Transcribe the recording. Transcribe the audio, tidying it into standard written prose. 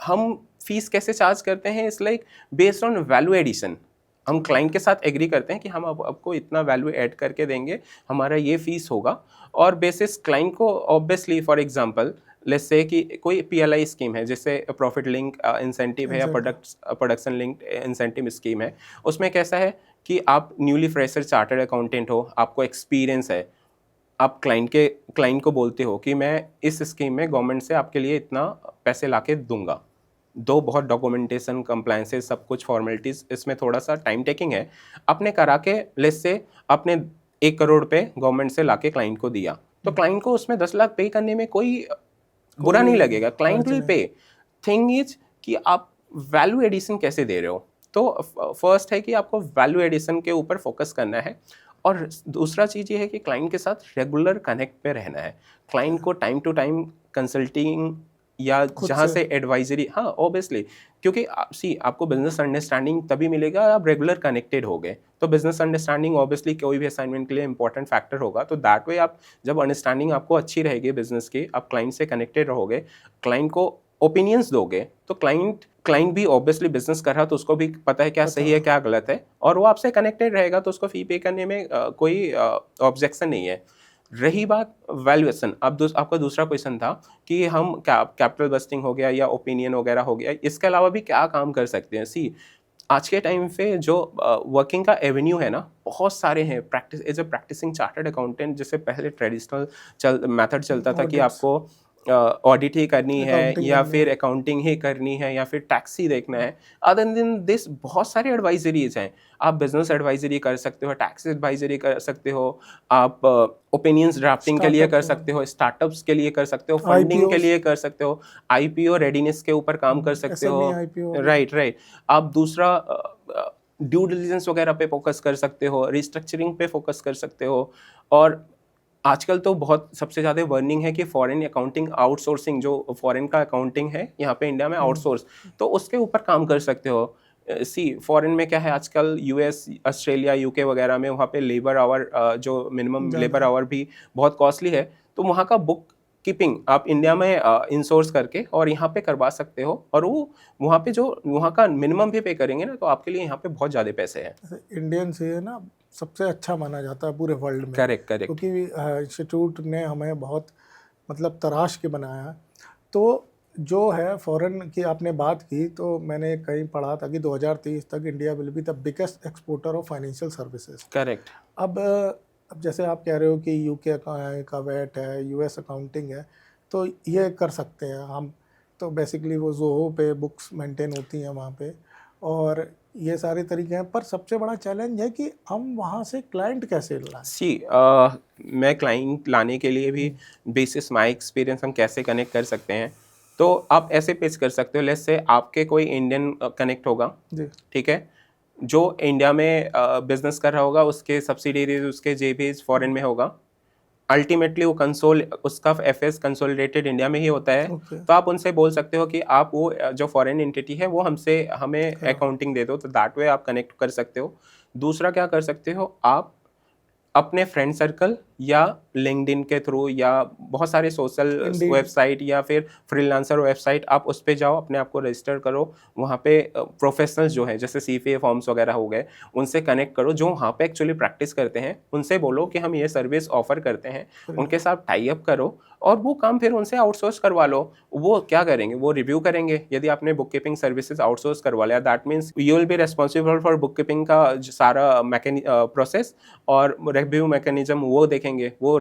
हम फीस कैसे चार्ज करते हैं, it's like based on value addition. हम क्लाइंट के साथ एग्री करते हैं कि हम अब आपको इतना वैल्यू ऐड करके देंगे, हमारा ये फीस होगा। और बेसिस क्लाइंट को obviously for example let's say कि कोई पीएलआई स्कीम है, जैसे प्रॉफिट लिंक इंसेंटिव है या exactly. Production link incentive scheme है। उसमें कैसा है कि आप न्यूली फ्रेशर चार्टर्ड अकाउंटेंट हो, आपको एक्सपीरियंस है, आप क्लाइंट को बोलते हो कि मैं इस स्कीम में गवर्नमेंट से आपके लिए इतना पैसे लाके दूंगा। दो बहुत डॉक्यूमेंटेशन कंप्लायंसेस सब कुछ फॉर्मेलिटीज, इसमें थोड़ा सा टाइम टेकिंग है। आपने करा के लेट्स से आपने 1 करोड़ पे गवर्नमेंट से लाके क्लाइंट को दिया, तो क्लाइंट को उसमें 10 लाख पे करने में कोई बुरा नहीं कोई लगेगा, क्लाइंट हर्ज विल नहीं। पे। थिंग इज कि आप वैल्यू एडिशन कैसे दे रहे हो। तो फर्स्ट है कि आपको वैल्यू एडिशन के ऊपर फोकस करना है। और दूसरा चीज़ ये है कि क्लाइंट के साथ रेगुलर कनेक्ट पे रहना है। क्लाइंट को टाइम टू टाइम कंसल्टिंग या खुद जहाँ से। से एडवाइजरी, हाँ ऑब्वियसली, क्योंकि सी आपको बिजनेस अंडरस्टैंडिंग तभी मिलेगा आप रेगुलर कनेक्टेड हो गए। तो बिजनेस अंडरस्टैंडिंग ऑब्वियसली कोई भी असाइनमेंट के लिए इंपॉर्टेंट फैक्टर होगा। तो दैट वे आप जब अंडरस्टैंडिंग आपको अच्छी रहेगी बिजनेस की, आप क्लाइंट से कनेक्टेड रहोगे, क्लाइंट को ओपिनियंस दोगे, तो क्लाइंट क्लाइंट भी ऑब्वियसली बिजनेस कर रहा, तो उसको भी पता है क्या पता। सही है क्या गलत है, और वो आपसे कनेक्टेड रहेगा, तो उसको फी पे करने में कोई ऑब्जेक्शन नहीं है। रही बात वैल्यूएशन, अब आपका दूसरा क्वेश्चन था कि हम कैपिटल बस्टिंग हो गया या ओपिनियन वगैरह हो गया, इसके अलावा भी क्या काम कर सकते हैं। सी आज के टाइम पे जो वर्किंग का एवेन्यू है ना, बहुत सारे हैं। Practice as a practicing chartered accountant, जैसे पहले ट्रेडिशनल मेथड चलता था कि ऑडिट्स। आपको ऑडिट ही करनी है अकाउंटिंग या करनी फिर है। अकाउंटिंग ही करनी है या फिर टैक्स ही देखना है। अदर देन दिस बहुत सारे एडवाइजरीज हैं। आप बिजनेस एडवाइजरी कर सकते हो, टैक्स एडवाइजरी कर सकते हो, आप ओपिनियंस ड्राफ्टिंग के लिए स्टार्टअप। कर सकते हो, स्टार्टअप्स के लिए कर सकते हो, फंडिंग के आईपीओ। लिए कर सकते हो, आईपीओ रेडीनेस के ऊपर काम कर सकते हो। एसएमई आईपीओ हो गया। Right right. आप दूसरा ड्यू डिलिजेंस वगैरह पे फोकस कर सकते हो, रिस्ट्रक्चरिंग पे फोकस कर सकते हो। और आजकल तो बहुत सबसे ज़्यादा वर्निंग है कि फॉरेन अकाउंटिंग आउटसोर्सिंग, जो फॉरेन का अकाउंटिंग है यहाँ पे इंडिया में हम्म। आउटसोर्स, तो उसके ऊपर काम कर सकते हो। सी फॉरेन में क्या है आजकल, यूएस ऑस्ट्रेलिया यूके वगैरह में वहाँ पे लेबर आवर, जो मिनिमम ज़्यादा लेबर है। आवर भी बहुत कॉस्टली है। तो वहाँ का बुक कीपिंग आप इंडिया में इंसोर्स करके और यहाँ पे करवा सकते हो, और वो वहाँ पे जो वहाँ का मिनिमम भी पे करेंगे ना, तो आपके लिए यहाँ पे बहुत ज़्यादा पैसे हैं। जैसे इंडियन से है ना, सबसे अच्छा माना जाता है पूरे वर्ल्ड में, करेक्ट करेक्ट। क्योंकि इंस्टीट्यूट ने हमें बहुत मतलब तराश के बनाया है। तो जो है फॉरेन की आपने बात की, तो मैंने कहीं पढ़ा था कि 2030 तक India will be the biggest exporter of financial services. Correct. अब जैसे आप कह रहे हो कि यूके का वैट है, यूएस अकाउंटिंग है, तो ये कर सकते हैं हम। तो बेसिकली वो जोहो पे बुक्स मेंटेन होती हैं वहाँ पे, और ये सारे तरीके हैं। पर सबसे बड़ा चैलेंज है कि हम वहाँ से क्लाइंट कैसे लाएं। सी मैं क्लाइंट लाने के लिए भी बेसिस माय एक्सपीरियंस हम कैसे कनेक्ट कर सकते हैं। तो आप ऐसे पिच कर सकते हो, लेट्स से आपके कोई इंडियन कनेक्ट होगा, जी। ठीक है, जो इंडिया में बिजनेस कर रहा होगा, उसके सब्सिडीज उसके जेबीज फॉरेन में होगा। अल्टीमेटली वो कंसोल उसका एफएस कंसोलिडेटेड इंडिया में ही होता है। ओके। तो आप उनसे बोल सकते हो कि आप वो जो फॉरेन एंटिटी है वो हमसे हमें कराओ। अकाउंटिंग दे दो, तो दैट वे आप कनेक्ट कर सकते हो। दूसरा क्या कर सकते हो, आप अपने फ्रेंड सर्कल या लिंक्डइन के थ्रू या बहुत सारे सोशल इंडीड। वेबसाइट या फिर फ्रीलांसर वेबसाइट, आप उस पे जाओ, अपने आप को रजिस्टर करो। वहाँ पे प्रोफेशनल्स जो है जैसे सीपीए फॉर्म्स वगैरह हो गए, उनसे कनेक्ट करो, जो वहाँ पे एक्चुअली प्रैक्टिस करते हैं। उनसे बोलो कि हम ये सर्विस ऑफर करते हैं, उनके साथ टाई अप करो, और वो काम फिर उनसे आउटसोर्स करवा लो। वो क्या करेंगे, वो रिव्यू करेंगे। यदि आपने बुक कीपिंग सर्विसेज आउटसोर्स करवा लिया, that means you will be responsible for book keeping का सारा प्रोसेस, और रिव्यू मैकेनिज्म वो देखेंगे, वो